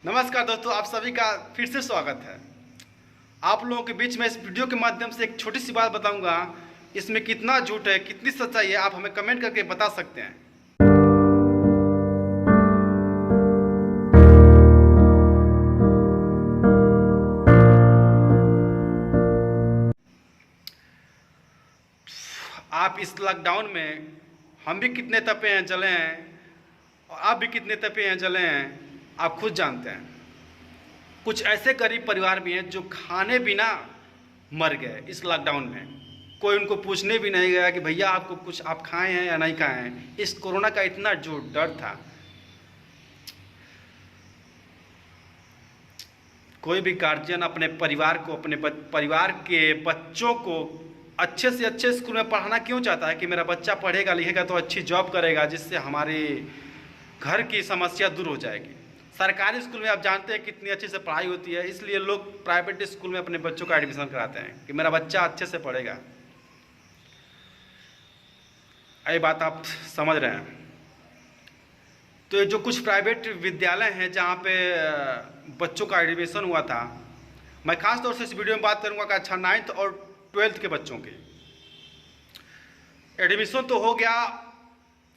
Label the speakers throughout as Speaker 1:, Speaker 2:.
Speaker 1: नमस्कार दोस्तों, आप सभी का फिर से स्वागत है। आप लोगों के बीच में इस वीडियो के माध्यम से एक छोटी सी बात बताऊंगा। इसमें कितना झूठ है, कितनी सच्चाई है, आप हमें कमेंट करके बता सकते हैं। आप इस लॉकडाउन में हम भी कितने तपे हैं, जले हैं, और आप भी कितने तपे हैं, जले हैं, आप खुद जानते हैं। कुछ ऐसे गरीब परिवार भी हैं जो खाने बिना मर गए इस लॉकडाउन में। कोई उनको पूछने भी नहीं गया कि भैया आपको कुछ आप खाए हैं या नहीं खाए हैं। इस कोरोना का इतना जो डर था, कोई भी गार्जियन अपने परिवार को, अपने परिवार के बच्चों को अच्छे से अच्छे स्कूल में पढ़ाना क्यों चाहता है कि मेरा बच्चा पढ़ेगा लिखेगा तो अच्छी जॉब करेगा, जिससे हमारे घर की समस्या दूर हो जाएगी। सरकारी स्कूल में आप जानते हैं कितनी अच्छी से पढ़ाई होती है, इसलिए लोग प्राइवेट स्कूल में अपने बच्चों का एडमिशन कराते हैं कि मेरा बच्चा अच्छे से पढ़ेगा। ये बात आप समझ रहे हैं। तो ये जो कुछ प्राइवेट विद्यालय हैं जहाँ पे बच्चों का एडमिशन हुआ था, मैं खास तौर से इस वीडियो में बात करूँगा कि अच्छा 9th और 12th के बच्चों की एडमिशन तो हो गया,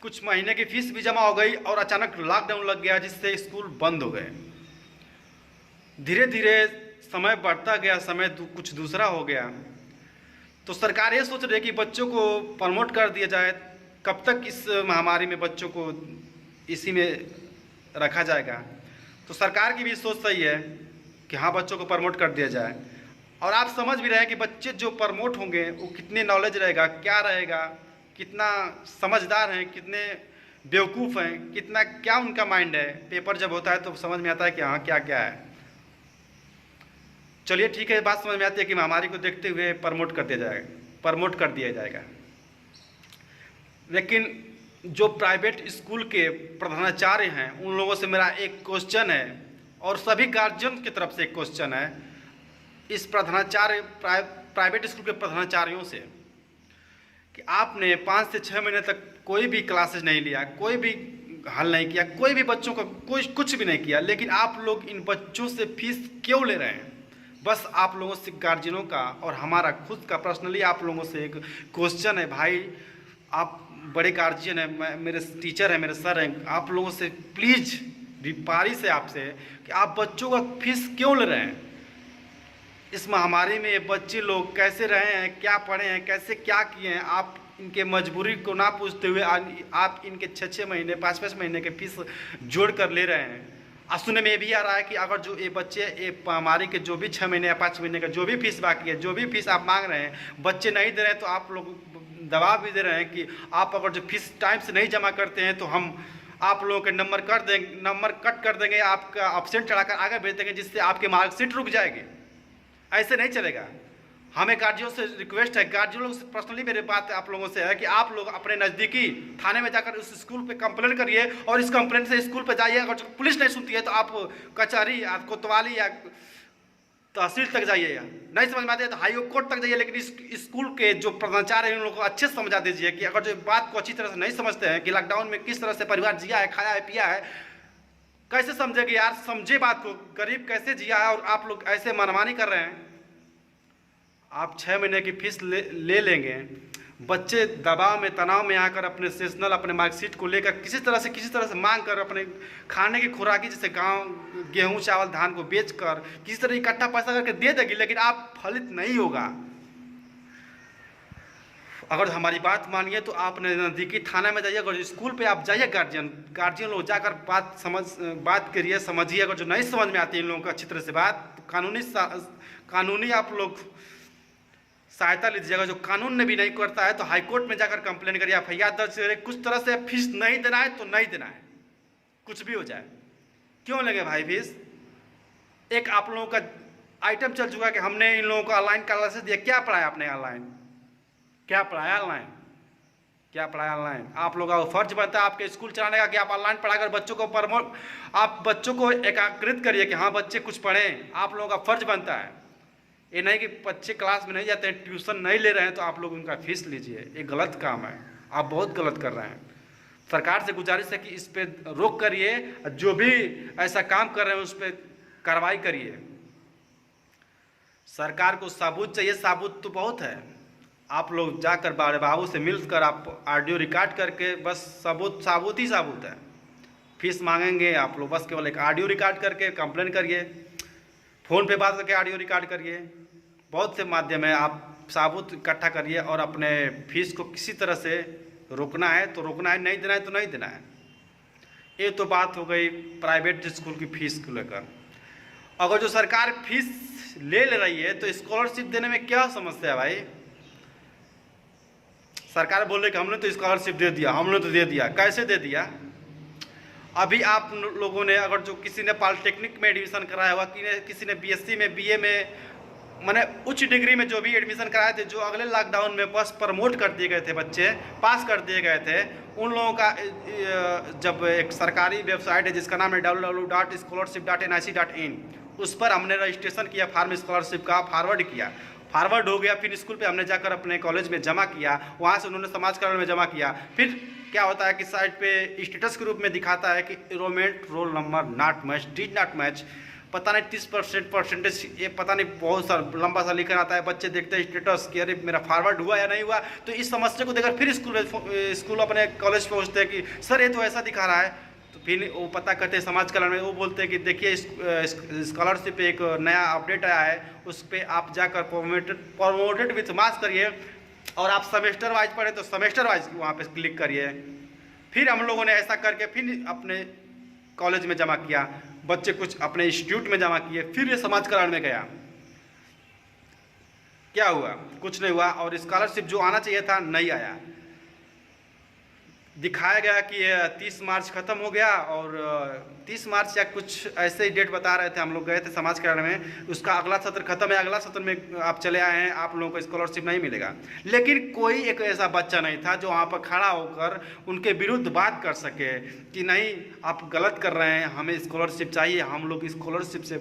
Speaker 1: कुछ महीने की फीस भी जमा हो गई और अचानक लॉकडाउन लग गया जिससे स्कूल बंद हो गए। धीरे धीरे समय बढ़ता गया, समय कुछ दूसरा हो गया। तो सरकार ये सोच रही है कि बच्चों को प्रमोट कर दिया जाए। कब तक इस महामारी में बच्चों को इसी में रखा जाएगा। तो सरकार की भी सोच सही है कि हाँ, बच्चों को प्रमोट कर दिया जाए। और आप समझ भी रहे हैं कि बच्चे जो प्रमोट होंगे वो कितने नॉलेज रहेगा, क्या रहेगा, कितना समझदार हैं, कितने बेवकूफ़ हैं, कितना क्या उनका माइंड है। पेपर जब होता है तो समझ में आता है कि हाँ क्या क्या है। चलिए ठीक है, बात समझ में आती है कि महामारी को देखते हुए प्रमोट कर दिया जाएगा। लेकिन जो प्राइवेट स्कूल के प्रधानाचार्य हैं उन लोगों से मेरा एक क्वेश्चन है, और सभी गार्जियन की तरफ से एक क्वेश्चन है इस प्राइवेट स्कूल के प्रधानाचार्यों से, कि आपने 5 से 6 महीने तक कोई भी क्लासेस नहीं लिया, कोई भी हल नहीं किया, कोई भी बच्चों का कुछ भी नहीं किया, लेकिन आप लोग इन बच्चों से फीस क्यों ले रहे हैं। बस आप लोगों से, गार्जियनों का और हमारा खुद का पर्सनली आप लोगों से एक क्वेश्चन है। भाई, आप बड़े गार्जियन हैं, मेरे टीचर हैं, मेरे सर हैं, आप लोगों से प्लीज़ रिपारी से आपसे कि आप बच्चों का फीस क्यों ले रहे हैं। इस महामारी में ये बच्चे लोग कैसे रहे हैं, क्या पढ़े हैं, कैसे क्या किए हैं, आप इनके मजबूरी को ना पूछते हुए आप इनके 6-6 महीने 5-5 महीने के फीस जोड़ कर ले रहे हैं। और सुनने में ये भी आ रहा है कि अगर जो ये बच्चे ये महामारी के जो भी 6 महीने या 5 महीने का जो भी फीस बाकी है, जो भी फीस आप मांग रहे हैं, बच्चे नहीं दे रहे हैं, तो आप लोग दबाव भी दे रहे हैं कि आप अगर जो फीस टाइम से नहीं जमा करते हैं तो हम आप लोगों के नंबर कट कर देंगे, आपका एब्सेंट चढ़ाकर आगे भेज देंगे, जिससे आपकी मार्कशीट रुक जाएगी। ऐसे नहीं चलेगा। हमें गार्जियनों से रिक्वेस्ट है, गार्जियनों से पर्सनली मेरी बात आप लोगों से है कि आप लोग अपने नज़दीकी थाने में जाकर उस स्कूल पे कंप्लेंट करिए, और इस कंप्लेंट से स्कूल पे जाइए। अगर पुलिस नहीं सुनती है तो आप कचहरी या कोतवाली या तहसील तक जाइए, नहीं समझ में आती है तो हाई कोर्ट तक जाइए। लेकिन इस स्कूल के जो प्रधानाचार्य हैं उन लोगों को अच्छे से समझा दीजिए कि अगर जो बात को अच्छी तरह से नहीं समझते हैं कि लॉकडाउन में किस तरह से परिवार जिया है, खाया है, पिया है, कैसे समझेगी यार। समझे बात को, गरीब कैसे जिया है, और आप लोग ऐसे मनमानी कर रहे हैं। आप 6 महीने की फीस ले लेंगे, बच्चे दबाव में, तनाव में आकर अपने सेशनल, अपने मार्कशीट को लेकर किसी तरह से मांग कर अपने खाने की खुराकी, जैसे गेहूं चावल धान को बेचकर किसी तरह इकट्ठा पैसा करके दे देगी, लेकिन आप फलित नहीं होगा। अगर हमारी बात मानिए तो आप नज़दीकी थाना में जाइए, अगर स्कूल पे आप जाइए, गार्जियन लोग जाकर बात करिए, समझिए। अगर जो नहीं समझ में आती है इन लोगों को अच्छी तरह से बात, कानूनी आप लोग सहायता लीजिएगा। जो कानून ने भी नहीं करता है तो हाईकोर्ट में जाकर कंप्लेन करिए, एफआईआर दर्ज करिए। कुछ तरह से फीस नहीं देना है तो नहीं देना है, कुछ भी हो जाए। क्यों लगे भाई फीस। एक आप लोगों का आइटम चल चुका है कि हमने इन लोगों को ऑनलाइन क्लासेस दिया। क्या पढ़ाया आपने ऑनलाइन, क्या पढ़ाया ऑनलाइन, क्या पढ़ाया ऑनलाइन। आप लोगों का फर्ज बनता है आपके स्कूल चलाने का कि आप ऑनलाइन पढ़ाकर बच्चों को आप बच्चों को एकाग्रित करिए कि हाँ बच्चे कुछ पढ़ें। आप लोगों का फर्ज बनता है। ये नहीं कि बच्चे क्लास में नहीं जाते हैं, ट्यूशन नहीं ले रहे हैं तो आप लोग उनका फीस लीजिए। ये गलत काम है, आप बहुत गलत कर रहे हैं। सरकार से गुजारिश है कि इस पे रोक करिए, जो भी ऐसा काम कर रहे हैं उस पर कार्रवाई करिए। सरकार को सबूत चाहिए, सबूत तो बहुत है। आप लोग जाकर बड़े बाबू से मिलकर आप ऑडियो रिकॉर्ड करके बस सबूत ही सबूत है। फीस मांगेंगे आप लोग, बस केवल एक ऑडियो रिकॉर्ड करके कंप्लेन करिए, फ़ोन पे बात करके ऑडियो रिकॉर्ड करिए। बहुत से माध्यम है, आप सबूत इकट्ठा करिए और अपने फीस को किसी तरह से रोकना है तो रोकना है, नहीं देना है तो नहीं देना है। ये तो बात हो गई प्राइवेट स्कूल की फीस को लेकर। अगर जो सरकार फीस ले रही है तो स्कॉलरशिप देने में क्या समस्या है भाई? सरकार बोल रही कि हमने तो स्कॉलरशिप दे दिया, हमने तो दे दिया। कैसे दे दिया? अभी आप लोगों ने, अगर जो किसी ने पॉलिटेक्निक में एडमिशन कराया हुआ, किसी ने बीएससी में, बीए में, माने उच्च डिग्री में जो भी एडमिशन कराए थे, जो अगले लॉकडाउन में बस प्रमोट कर दिए गए थे, बच्चे पास कर दिए गए थे, उन लोगों का जब एक सरकारी वेबसाइट है जिसका नाम है www.scholarship.nic.in, उस पर हमने रजिस्ट्रेशन किया, फॉर्म स्कॉलरशिप का फॉरवर्ड हो गया। फिर स्कूल पे हमने जाकर अपने कॉलेज में जमा किया, वहाँ से उन्होंने समाज कल्याण में जमा किया। फिर क्या होता है कि साइट पे स्टेटस के रूप में दिखाता है कि enrolment roll number not match, did not match, पता नहीं 30% परसेंटेज, ये पता नहीं बहुत सा लंबा सा लिखा आता है। बच्चे देखते हैं स्टेटस कि अरे मेरा फॉरवर्ड हुआ या नहीं हुआ। तो इस समस्या को देखकर फिर स्कूल अपने कॉलेज पहुँचते हैं कि सर ये तो ऐसा दिखा रहा है। तो फिर वो पता करते हैं समाज कल्याण में, वो बोलते हैं कि देखिए स्कॉलरशिप पे एक नया अपडेट आया है, उस पर आप जाकर प्रमोटेड विथ मार्क्स करिए, और आप सेमेस्टर वाइज पढ़े तो सेमेस्टर वाइज वहाँ पे क्लिक करिए। फिर हम लोगों ने ऐसा करके फिर अपने कॉलेज में जमा किया, बच्चे कुछ अपने इंस्टीट्यूट में जमा किए, फिर ये समाज कल्याण में गया। क्या हुआ? कुछ नहीं हुआ। और स्कॉलरशिप जो आना चाहिए था नहीं आया। दिखाया गया कि 30 मार्च ख़त्म हो गया, और 30 मार्च या कुछ ऐसे ही डेट बता रहे थे। हम लोग गए थे समाज कल्याण में, उसका अगला सत्र खत्म है, अगला सत्र में आप चले आए हैं, आप लोगों को स्कॉलरशिप नहीं मिलेगा। लेकिन कोई एक ऐसा बच्चा नहीं था जो वहाँ पर खड़ा होकर उनके विरुद्ध बात कर सके कि नहीं आप गलत कर रहे हैं, हमें स्कॉलरशिप चाहिए, हम लोग स्कॉलरशिप से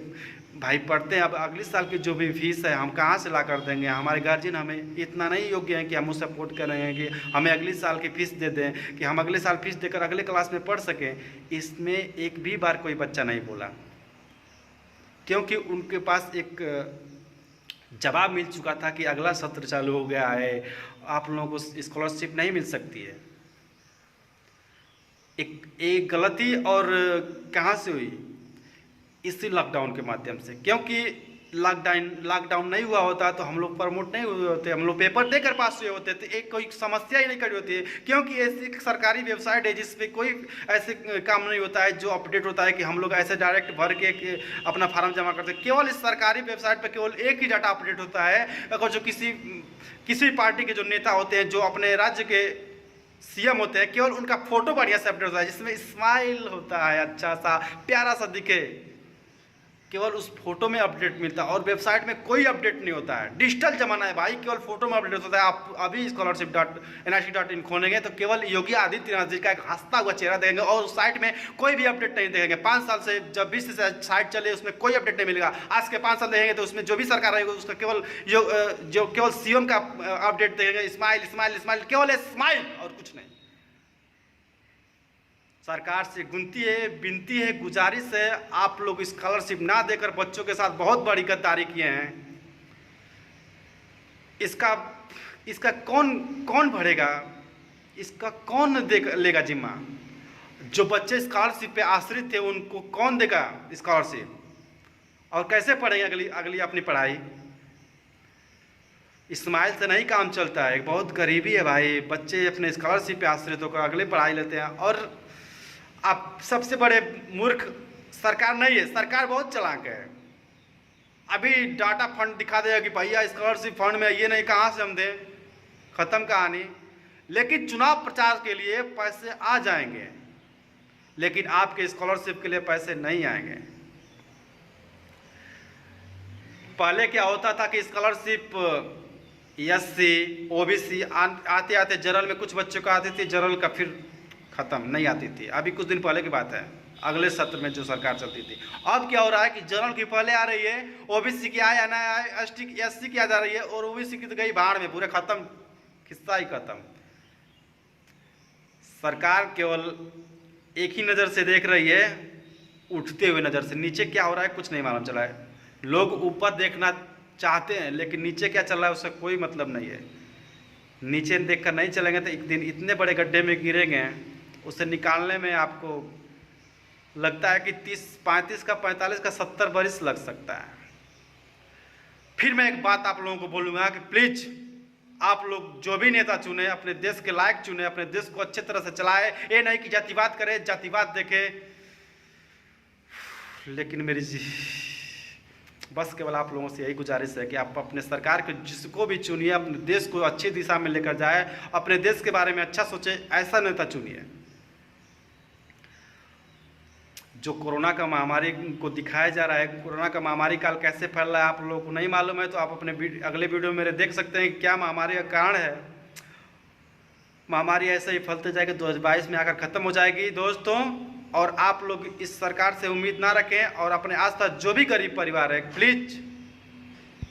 Speaker 1: भाई पढ़ते हैं, अब अगले साल की जो भी फीस है हम कहाँ से ला कर देंगे, हमारे गार्जियन हमें इतना नहीं योग्य है कि हम उसे सपोर्ट कर रहे हैं कि हमें अगले साल की फ़ीस दे दें, कि हम अगले साल फीस देकर अगले क्लास में पढ़ सकें। इसमें एक भी बार कोई बच्चा नहीं बोला, क्योंकि उनके पास एक जवाब मिल चुका था कि अगला सत्र चालू हो गया है, आप लोगों को स्कॉलरशिप नहीं मिल सकती है। एक गलती और कहाँ से हुई? इसी लॉकडाउन के माध्यम से। क्योंकि लॉकडाउन नहीं हुआ होता तो हम लोग प्रमोट नहीं हुए होते, हम लोग पेपर देकर पास हुए होते, तो एक कोई समस्या ही नहीं खड़ी होती है। क्योंकि ऐसी सरकारी वेबसाइट है जिस पे कोई ऐसे काम नहीं होता है जो अपडेट होता है कि हम लोग ऐसे डायरेक्ट भर के अपना फार्म जमा करते हैं। केवल इस सरकारी वेबसाइट पर केवल एक ही डाटा अपडेट होता है। अगर जो किसी पार्टी के जो नेता होते हैं, जो अपने राज्य के सीएम होते हैं, केवल उनका फोटो बढ़िया से अपडेट होता है, जिसमें स्माइल होता है, अच्छा सा प्यारा सा दिखे, केवल उस फोटो में अपडेट मिलता है। और वेबसाइट में कोई अपडेट नहीं होता है। डिजिटल जमाना है भाई, केवल फोटो में अपडेट होता है। आप अभी scholarship.nic.in खोलेंगे तो केवल योगी आदित्यनाथ जी का एक हंसता हुआ चेहरा देखेंगे, और उस साइट में कोई भी अपडेट नहीं देखेंगे। 5 साल से जब भी साइट चले उसमें कोई अपडेट नहीं मिलेगा। आज के 5 साल देखेंगे तो उसमें जो भी सरकार रहेगी उसका केवल सीएम का अपडेट देखेंगे, स्माइल स्माइल स्माइल, केवल स्माइल और कुछ नहीं। सरकार से विनती है, गुजारिश है, आप लोग स्कॉलरशिप ना देकर बच्चों के साथ बहुत बड़ी गद्दारी किए हैं। इसका कौन भरेगा? इसका कौन लेगा जिम्मा? जो बच्चे स्कॉलरशिप पे आश्रित थे उनको कौन देगा स्कॉलरशिप, और कैसे पढ़ेंगे अगली अपनी पढ़ाई? स्माइल से नहीं काम चलता है, बहुत गरीबी है भाई। बच्चे अपने स्कॉलरशिप पे आश्रित होकर अगले पढ़ाई लेते हैं। और आप सबसे बड़े मूर्ख सरकार नहीं है, सरकार बहुत चालाक है। अभी डाटा फंड दिखा देगा कि भैया स्कॉलरशिप फंड में ये नहीं, कहाँ से हम दें, ख़त्म कहानी। लेकिन चुनाव प्रचार के लिए पैसे आ जाएंगे, लेकिन आपके स्कॉलरशिप के लिए पैसे नहीं आएंगे। पहले क्या होता था कि स्कॉलरशिप एससी ओबीसी आते आते जनरल में कुछ बच्चों को आती थी, जनरल का फिर ख़त्म, नहीं आती थी। अभी कुछ दिन पहले की बात है, अगले सत्र में जो सरकार चलती थी। अब क्या हो रहा है कि जनरल की पहले आ रही है, ओबीसी की आया ना आए, एससी की आ जा रही है, और ओबीसी की तो गई भाड़ में, पूरे ख़त्म, किस्सा ही ख़त्म। सरकार केवल एक ही नज़र से देख रही है, उठते हुए नज़र से। नीचे क्या हो रहा है कुछ नहीं मालूम चला है। लोग ऊपर देखना चाहते हैं लेकिन नीचे क्या चल रहा है उसका कोई मतलब नहीं है। नीचे देखकर नहीं चलेंगे तो एक दिन इतने बड़े गड्ढे में गिरेंगे, उसे निकालने में आपको लगता है कि 30-35 का 45 का 70 बरिस लग सकता है। फिर मैं एक बात आप लोगों को बोलूँगा कि प्लीज़ आप लोग जो भी नेता चुने अपने देश के लायक चुने, अपने देश को अच्छे तरह से चलाए। ये नहीं कि जातिवाद करे, जातिवाद देखे। लेकिन मेरी बस केवल आप लोगों से यही गुजारिश है कि आप अपने सरकार को जिसको भी चुनिए अपने देश को अच्छी दिशा में लेकर जाए, अपने देश के बारे में अच्छा सोचे, ऐसा नेता चुनिए। जो कोरोना का महामारी को दिखाया जा रहा है, कोरोना का महामारी काल कैसे फैल रहा है आप लोगों को नहीं मालूम है तो आप अपने अगले वीडियो में मेरे देख सकते हैं क्या महामारी का कारण है। महामारी ऐसे ही फैलते जाएगी, 2022 में आकर ख़त्म हो जाएगी दोस्तों। और आप लोग इस सरकार से उम्मीद ना रखें और अपने आसपास जो भी गरीब परिवार है प्लीज़